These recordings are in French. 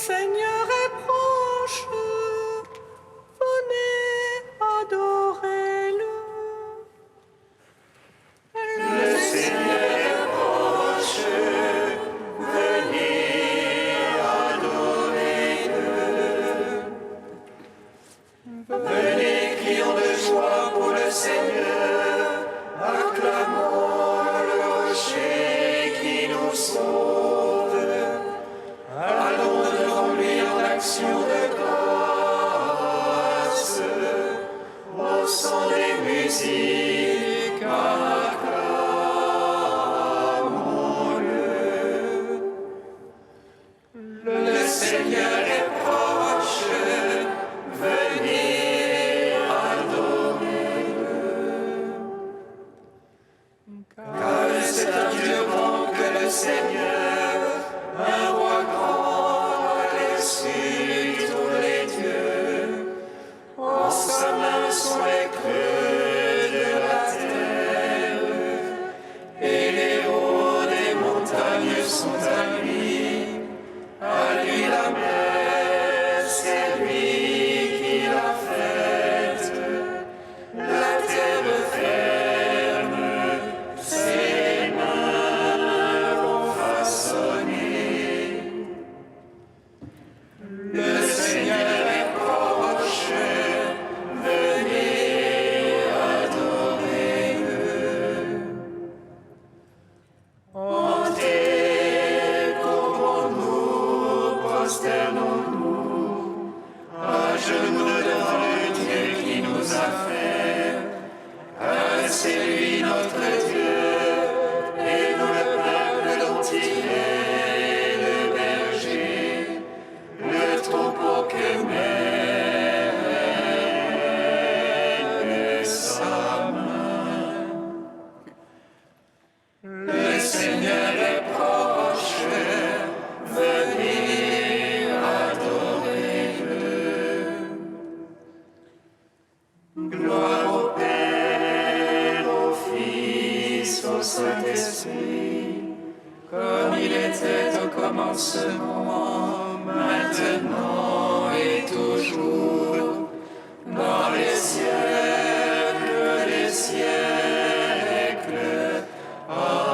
Seigneur est proche, venez adorez-le. Le Seigneur est proche, venez adorez-le. Venez, crions de joie pour le Seigneur, acclamons le rocher qui nous sauve. Allons devant lui en action de grâce, au son des musiques, acclamons-le. Le Seigneur est proche, venez adorer-le. Car c'est un Dieu bon que le Seigneur, un roi grand, au-dessus tous les dieux. En sa main sont les creux de la terre, et les hauts des montagnes sont à lui. À lui la mer, c'est lui qui l'a faite. La terre ferme, ses mains l'ont façonné. Le Seigneur est proche, venez adorer-le. Montez, courbons-nous, prosternons-nous, à genoux devant le Dieu qui nous a fait. Car c'est lui notre Dieu, et nous le peuple dont il est le berger, le troupeau que mène sa main. Le Seigneur est proche, venez adorer-le. Gloire au Père, au Fils, au Saint-Esprit, comme il était au commencement, maintenant et toujours, dans les siècles des siècles. Amen.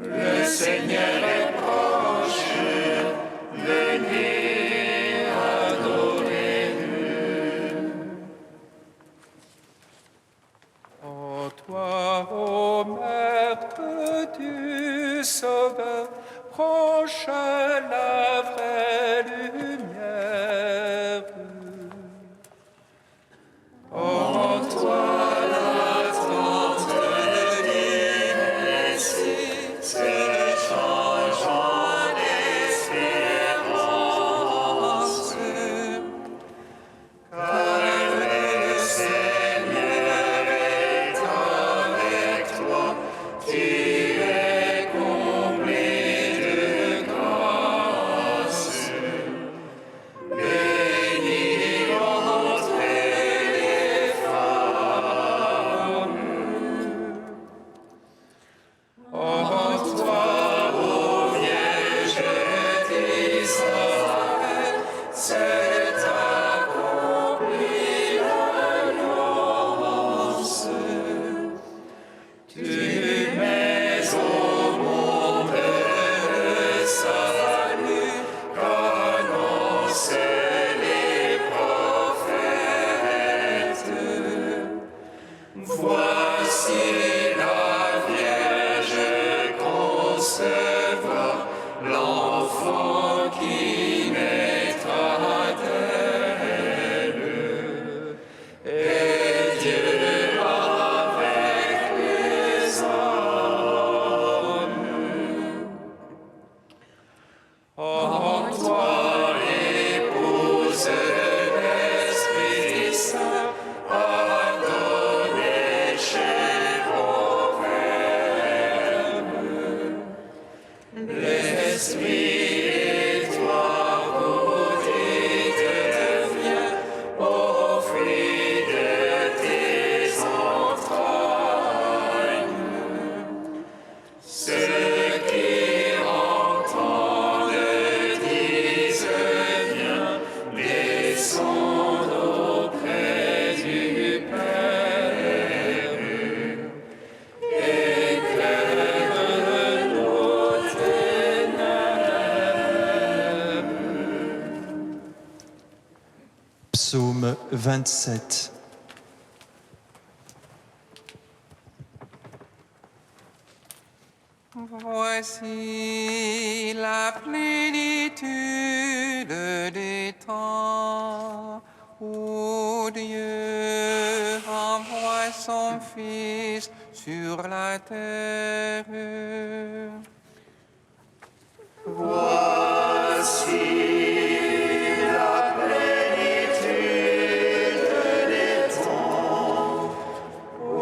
Le Seigneur est proche, venez adorer-le. En toi, ô Mère du Sauveur, proche la vraie lumière. En toi, l'attente de Messie se change en espérance. Car le Seigneur est avec toi, tu es comblé de grâce. Bénie entre les femmes. En toi, ô Vierge d'Israël, s'est accomplie l'alliance. Tu mets au monde le salut qu'annoncent les prophètes. Voici la Vierge concevra l'enfant qui naîtra d'elle. Et Dieu avec les hommes. En toi, épouse de l'Esprit Saint, adorée chair au Verbe. L'Esprit et toi, vous dites, deviens au fruit de tes entrailles. Psaume 27. Voici la plénitude des temps où Dieu envoie son Fils sur la terre. Voici la plénitude des temps où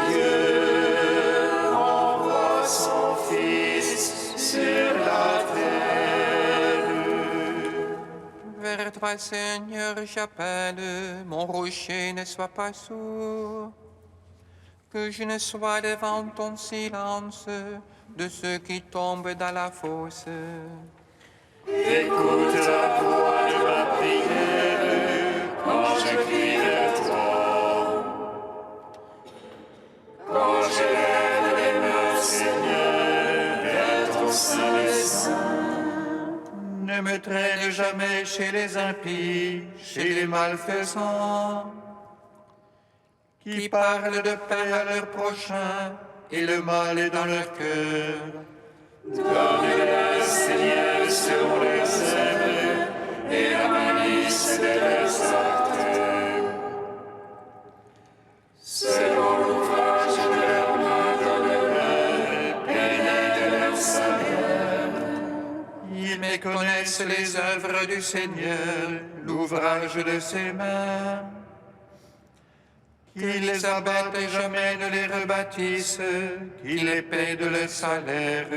Dieu envoie son Fils sur la terre. Vers toi, Seigneur, j'appelle, mon rocher ne soit pas sourd. Que je ne sois devant ton silence de ceux qui tombent dans la fosse. Écoute la voix de ma prière quand je crie vers toi. Quand je lève les mains, Seigneur, vers ton saint dessein. Ne me traîne jamais chez les impies, chez les malfaisants, qui parlent de paix à leur prochain et le mal est dans leur cœur. Donne-leur, Seigneur, selon leurs œuvres et la malice de leurs actes. Selon l'ouvrage de leurs mains, donne-leur peine de leur salaire. Ils méconnaissent les œuvres du Seigneur, l'ouvrage de ses mains. Qu'ils les abattent et jamais ne les rebâtissent, qu'ils les payent de leur salaire.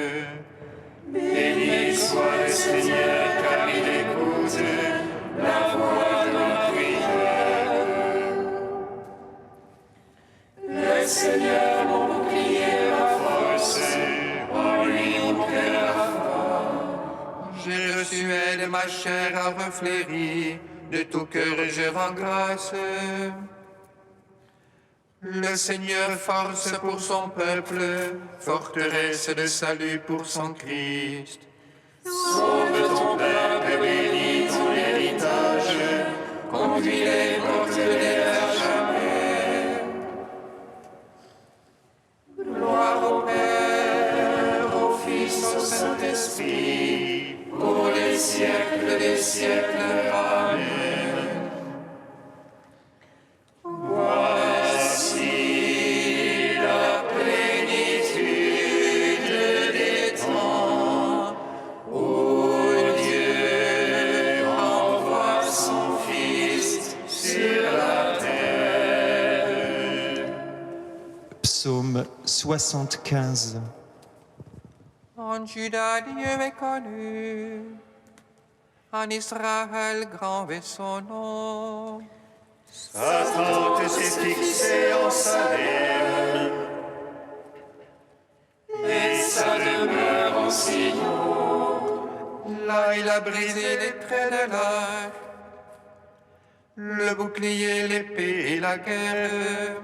Béni soit le Seigneur, car il écoute la voix de ma prière. Le Seigneur, mon bouclier, ma force, en lui mon cœur a foi. J'ai reçu aide, ma chair a refléri, de tout cœur je rends grâce. Le Seigneur force pour son peuple, forteresse de salut pour son Christ. Sauve ton peuple, bénis ton héritage, conduis les mortels à jamais. Gloire au Père, Au Fils, au Saint-Esprit, pour les siècles des siècles. Amen. Voici la plénitude des temps où Dieu envoie son Fils sur la terre. Psaume 75. En Juda, Dieu est connu, en Israël, grand est son nom. Sa tente s'est fixée en Salem, et sa demeure en Sion. Là, il a brisé les traits de l'arc, le bouclier, l'épée et la guerre.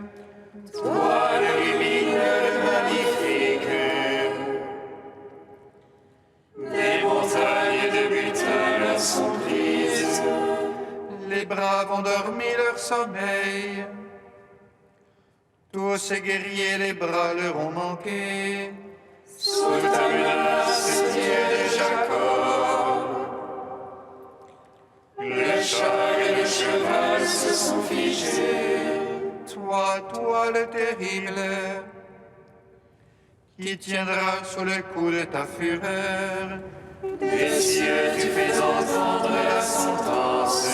Toi, le lumineux, le magnifique, les montagnes de butin leur sont prises. Les braves ont dormi leur sommeil. Tous ces guerriers, les bras leur ont manqué. Sous ta menace, Dieu de Jacob, le char et le cheval se sont figés. Toi, le terrible, qui tiendra sous le coup de ta fureur. Des cieux, tu fais entendre la sentence.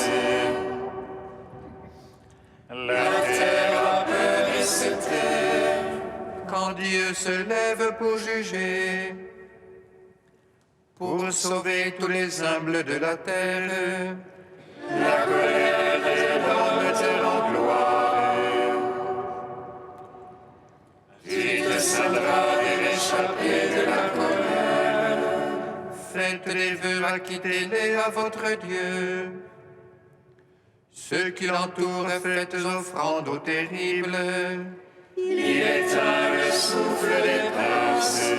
La terre a peur et se tait. Quand Dieu se lève pour juger, pour sauver tous les humbles de la terre, La colère de l'homme te rend gloire. Tu te saindras des réchappés de la colère. faites les vœux, acquittez-les à votre Dieu. Ceux qui l'entourent, faites offrandes au terrible. Il éteint le souffle des princes.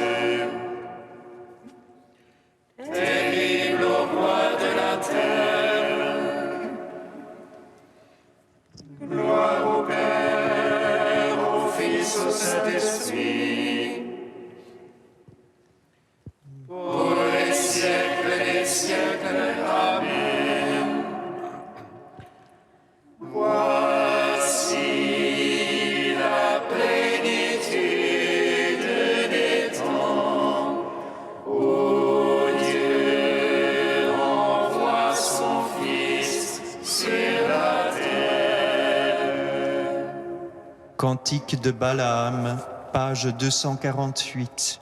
Terrible au roi de la terre. siècles. Amen. Voici la plénitude des temps, où Dieu envoie son Fils sur la terre. Cantique de Balaam, page 248.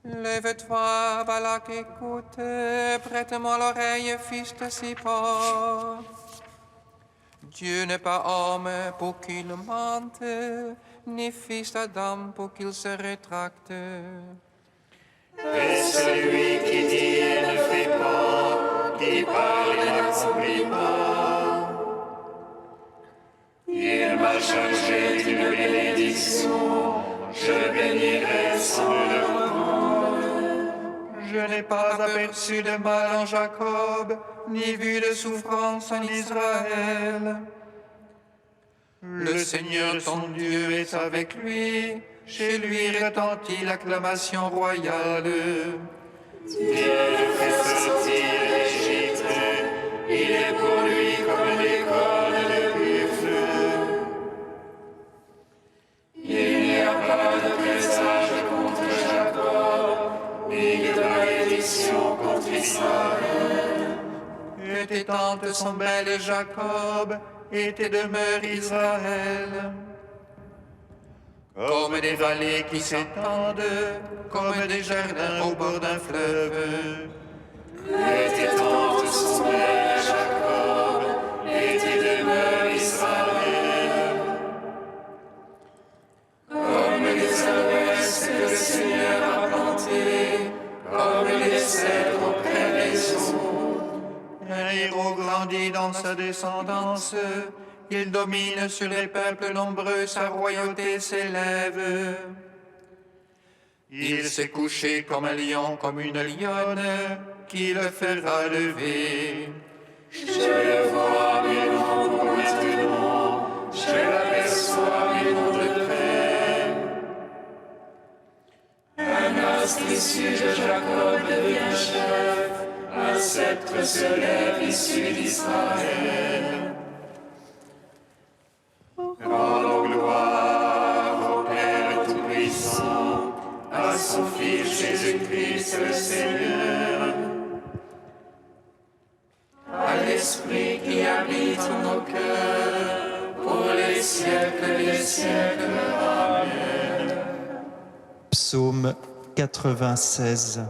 Lève-toi, Balak, écoute, prête-moi l'oreille, fils de Zippor. Dieu n'est pas homme pour qu'il mente, ni fils d'Adam pour qu'il se rétracte. Et celui qui dit et ne fait pas, qui parle et n'accomplit pas. Il m'a chargé d'une bénédiction, je bénirai sans le comprendre. Je n'ai pas aperçu de mal en Jacob, ni vu de souffrance en Israël. Le Seigneur ton Dieu est avec lui, chez lui retentit l'acclamation royale. Dieu le fait sortir d'Égypte, il est pour lui comme des cornes de buffle. Il n'y a pas de présage contre Jacob, ni de malédiction contre Israël. Et tes tentes sont belles, Jacob, et tes demeures, Israël. Comme des vallées qui s'étendent, comme des jardins au bord d'un fleuve. Et tes tentes sont belles, Jacob, et tes demeures, Israël. Comme les abeilles que le Seigneur a plantées, comme les cèdres auprès des eaux. Un héros grandit dans sa descendance, il domine sur les peuples nombreux, sa royauté s'élève. Il s'est couché comme un lion, comme une lionne, qui le fera lever. Je le vois, mais non pour maintenant, je l'aperçois, mais non de près. Un astre issu de Jacob devient chef, un sceptre se lève issu d'Israël. Rendons gloire au Père Tout-Puissant, à son Fils Jésus-Christ le Seigneur, à l'Esprit qui habite en nos cœurs, pour les siècles des siècles. Amen. Psaume 96.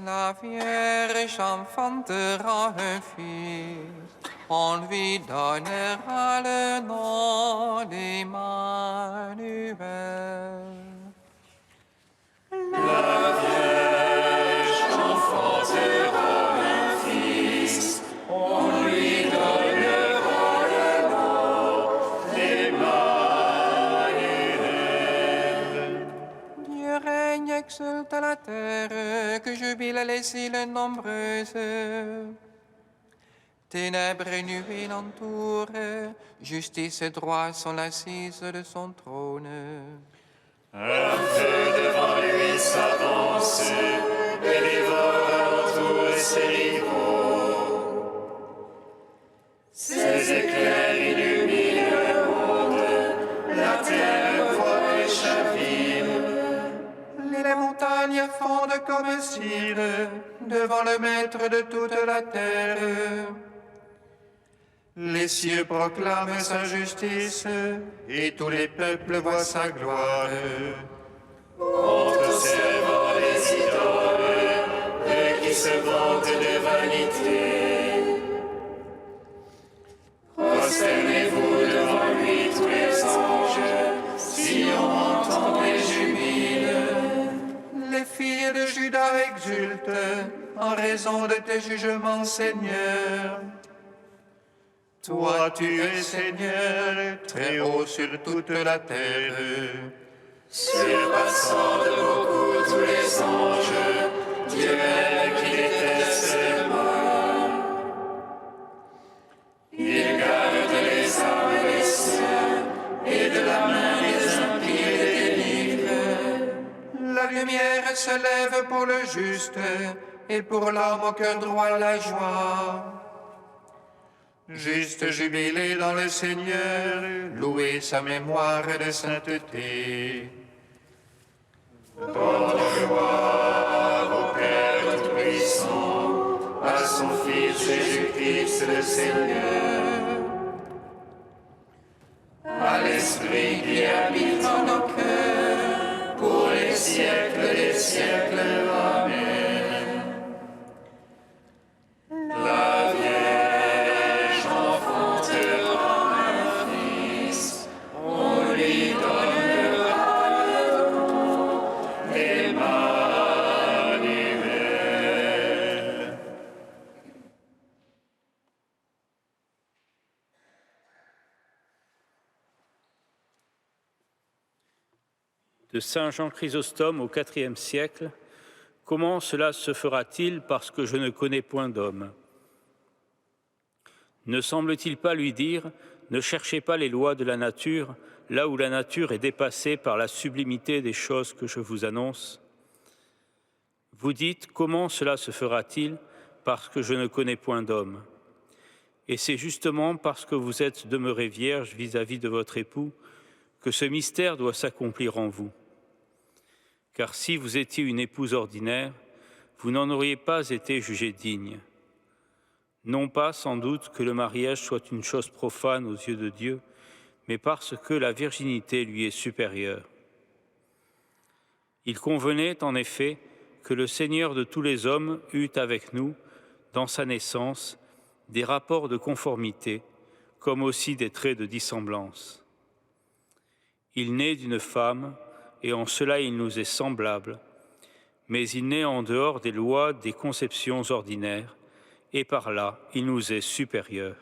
La Vierge enfantera un fils, on lui donnera le nom d'Emmanuel. La Vierge enfantera un fils, on lui donnera le nom d'Emmanuel. Dieu règne, exulte la terre, que jubile les îles nombreuses. Ténèbres et nuées l'entourent, justice et droit sont l'assise de son trône. Un feu devant lui s'avance, et dévore alentour ses rivaux. Ses éclairs illuminent le monde, la terre voit et chavire. Les montagnes fondent comme cire devant le maître de toute la terre. Les cieux proclament sa justice et tous les peuples voient sa gloire. En observant les idoles, eux qui se vantent de vanité. Prosternez-vous devant lui tous les anges, si on entend les jubiles. Les filles de Juda exultent en raison de tes jugements, Seigneur. Toi, tu es Seigneur, très haut sur toute la terre. Surpassant de beaucoup tous les anges, Dieu aime qui déteste le mal. Il garde les âmes des siens et de la main des se lève pour le juste, et pour l'homme au cœur droit la joie. Juste jubilé dans le Seigneur, louez sa mémoire de sainteté. Porte gloire au Père Tout-Puissant, à son Fils Jésus-Christ le Seigneur, à l'Esprit qui habite en nos cœurs, pour les siècles des siècles. Amen. La Vierge enfantera un Fils, on lui donnera le nom d'Emmanuel. De Saint Jean Chrysostome au IVe siècle, comment cela se fera-t-il parce que je ne connais point d'homme? Ne semble-t-il pas lui dire, ne cherchez pas les lois de la nature, là où la nature est dépassée par la sublimité des choses que je vous annonce? Vous dites, comment cela se fera-t-il parce que je ne connais point d'homme? Et c'est justement parce que vous êtes demeurée vierge vis-à-vis de votre époux que ce mystère doit s'accomplir en vous. Car si vous étiez une épouse ordinaire, vous n'en auriez pas été jugée digne. Non pas sans doute que le mariage soit une chose profane aux yeux de Dieu, mais parce que la virginité lui est supérieure. Il convenait en effet que le Seigneur de tous les hommes eût avec nous, dans sa naissance, des rapports de conformité, comme aussi des traits de dissemblance. Il naît d'une femme, et en cela il nous est semblable, mais il naît en dehors des lois des conceptions ordinaires, et par là il nous est supérieur.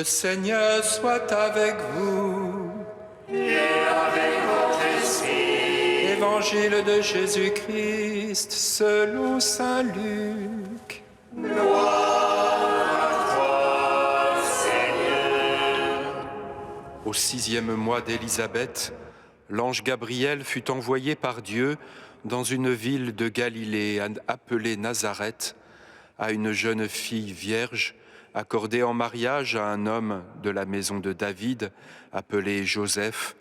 Le Seigneur soit avec vous. Et avec votre esprit. Évangile de Jésus-Christ selon saint Luc. Au 6e mois d'Élisabeth, l'ange Gabriel fut envoyé par Dieu dans une ville de Galilée appelée Nazareth, à une jeune fille vierge accordée en mariage à un homme de la maison de David appelé Joseph,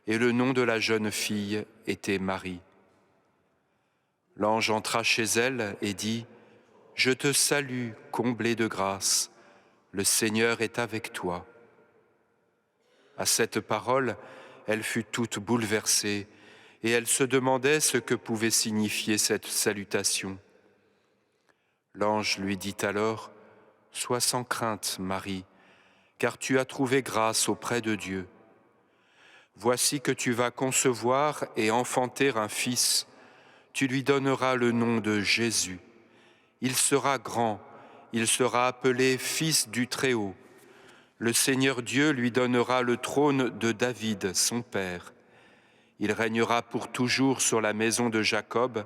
et le nom de la jeune fille était Marie. L'ange entra chez elle et dit : « Je te salue, comblée de grâce, le Seigneur est avec toi. » À cette parole, elle fut toute bouleversée et elle se demandait ce que pouvait signifier cette salutation. L'ange lui dit alors : « Sois sans crainte, Marie, car tu as trouvé grâce auprès de Dieu. Voici que tu vas concevoir et enfanter un fils. Tu lui donneras le nom de Jésus. Il sera grand, il sera appelé Fils du Très-Haut. Le Seigneur Dieu lui donnera le trône de David, son père. Il régnera pour toujours sur la maison de Jacob,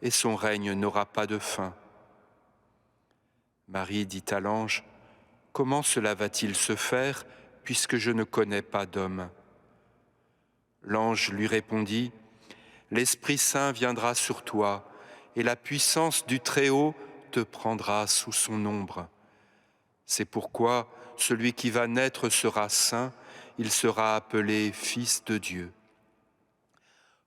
et son règne n'aura pas de fin. » Marie dit à l'ange : « Comment cela va-t-il se faire, puisque je ne connais pas d'homme ?» L'ange lui répondit : « L'Esprit Saint viendra sur toi, et la puissance du Très-Haut te prendra sous son ombre. C'est pourquoi celui qui va naître sera saint, il sera appelé Fils de Dieu.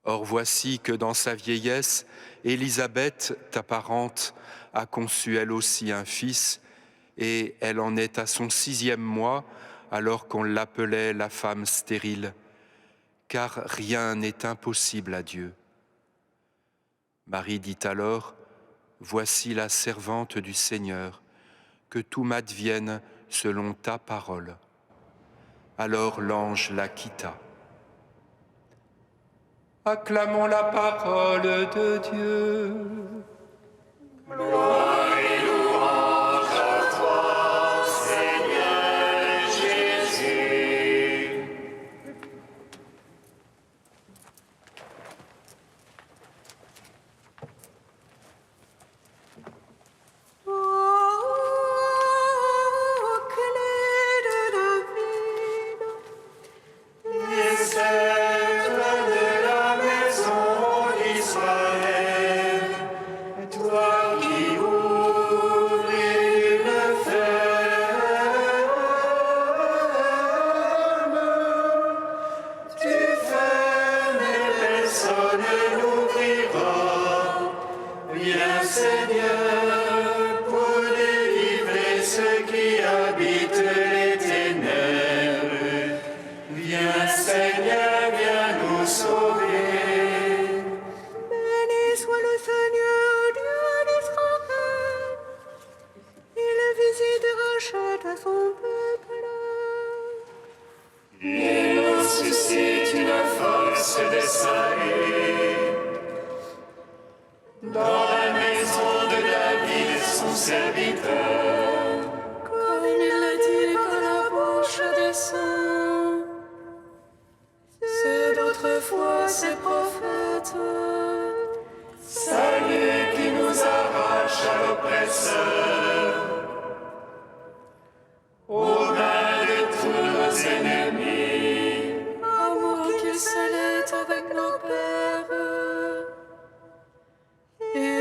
Or voici que dans sa vieillesse, Élisabeth, ta parente, a conçu elle aussi un fils, et elle en est à son 6e mois, alors qu'on l'appelait la femme stérile, car rien n'est impossible à Dieu. » Marie dit alors : « Voici la servante du Seigneur, que tout m'advienne selon ta parole. » Alors l'ange la quitta. Acclamons la parole de Dieu. Gloire et louange à toi, Seigneur Jésus.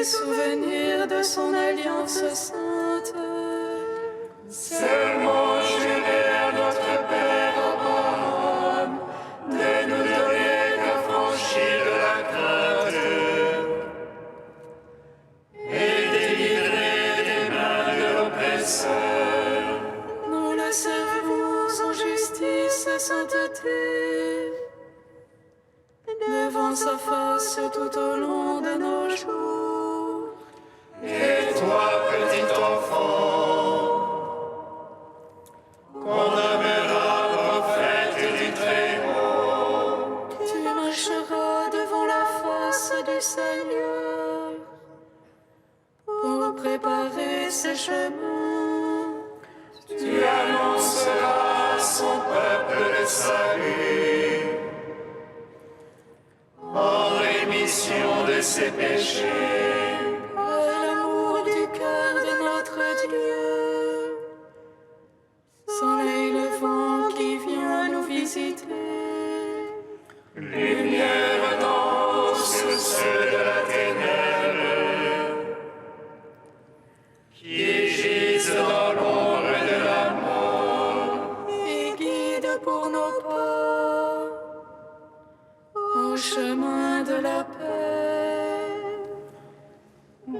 Souvenir de son alliance sainte. Seulement juré à notre Père Abraham de nous donner l'affranchir de la crainte et délivrer des mains de l'oppresseur. Nous le servons en justice et sainteté, devant sa face tout au long de nos jours. Et toi, petit enfant, qu'on nommera prophète du Très-Haut, Tu marcheras devant la face du Seigneur pour préparer ses chemins. tu annonceras rémission de ses péchés. Par l'amour du cœur de notre Dieu, soleil levant qui vient nous visiter, Lumière dans sur ceux de la ténèbre, qui gisent dans l'ombre de la mort, et guide pour nos pas au chemin de la paix.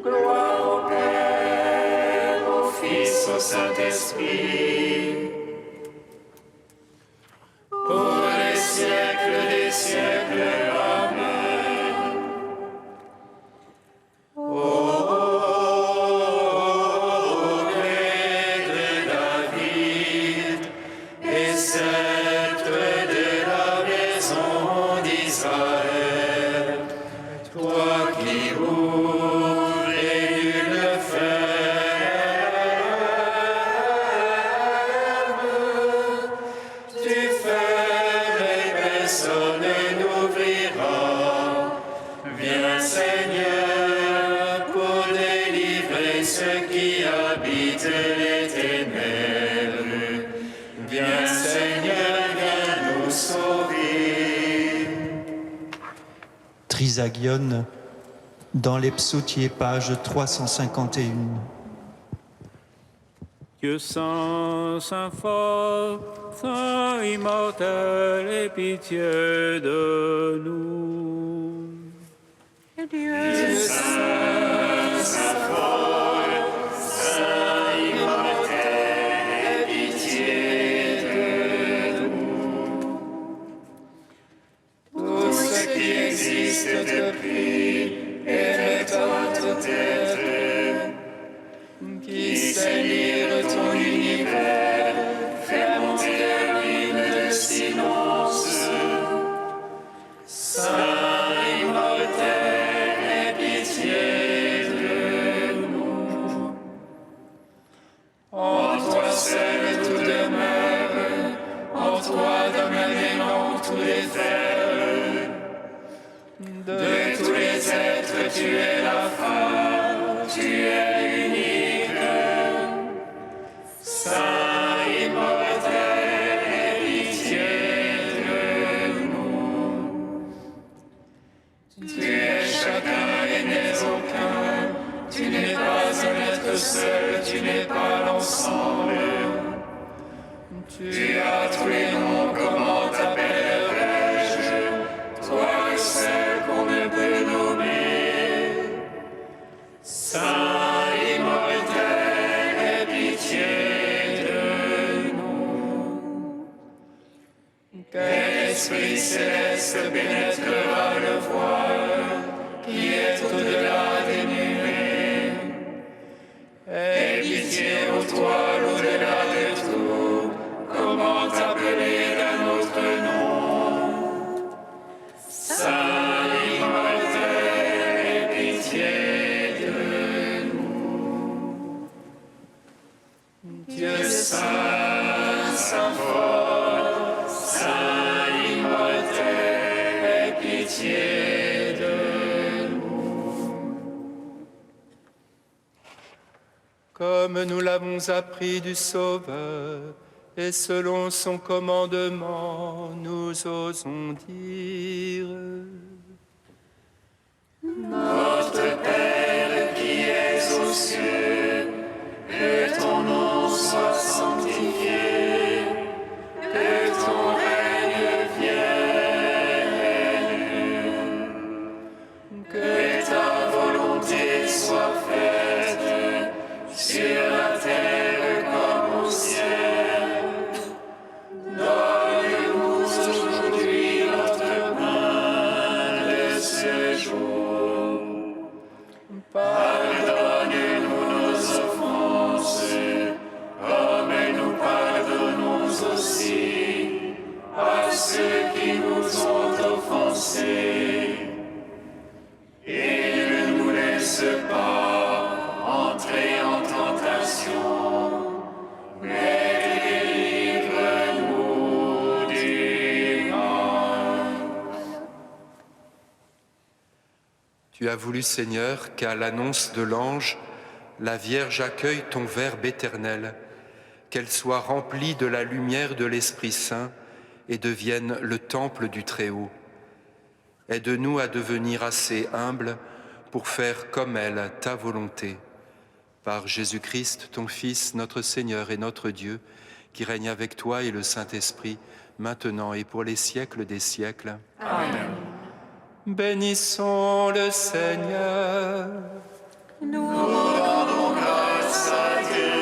gloire au Père, au Fils, au Saint-Esprit, pour les siècles des siècles. Amen. Ô clé de David, et sceptre de la maison d'Israël, toi qui ouvres et nul ne ferme, tu fermes et personne n'ouvrira. Viens Seigneur pour délivrer ceux qui habitent les ténèbres. Viens Seigneur, viens nous sauver. Trisagion, dans les psautiers, page 351. Dieu saint, saint fort, saint immortel, aie pitié de nous. Dieu saint, Saint fort, Saint immortel, aie pitié de nous. Tout ce qui existe depuis et ne doit être, qui sait lire ton univers, fait monter ruine de silence. Saint immortel, aie pitié de nous. En toi seul tout demeure, en toi dominant tous les fers. De tous les êtres, tu es la femme, tu es unique. Saint immortel, aie pitié de nous. Tu es chacun et n'es aucun, tu n'es pas un être seul, tu n'es pas l'ensemble. Tu as tous les noms, comment t'appellerais-je, toi le seul qu'on ne peut nommer. Saint immortel, aie pitié de nous. Quel esprit céleste pénétrera le voile qui est au-delà des nuées. Aie pitié ô toile au-delà de tout, comment t'appeler d'un autre nom. Saint immortel, aie pitié de nous. Dieu saint, saint fort, Saint immortel, aie pitié de nous. Comme nous l'avons appris du Sauveur, et selon son commandement, nous osons dire: Notre Père qui es aux cieux, que ton nom soit sanctifié, que ton règne vienne, que ta volonté soit faite sur la terre comme au ciel. Donne-nous aujourd'hui notre pain de ce jour. Pardonne-nous nos offenses, comme nous pardonnons aussi à ceux qui nous ont offensés. Et ne nous laisse pas entrer en tentation, mais délivre-nous du mal. Tu as voulu, Seigneur, qu'à l'annonce de l'ange, la Vierge accueille ton Verbe éternel, qu'elle soit remplie de la lumière de l'Esprit Saint et devienne le temple du Très-Haut. Aide-nous à devenir assez humbles pour faire comme elle ta volonté. Par Jésus-Christ, ton Fils, notre Seigneur et notre Dieu, qui règne avec toi et le Saint-Esprit, maintenant et pour les siècles des siècles. Amen. Bénissons le Seigneur. Nous rendons grâce à Dieu.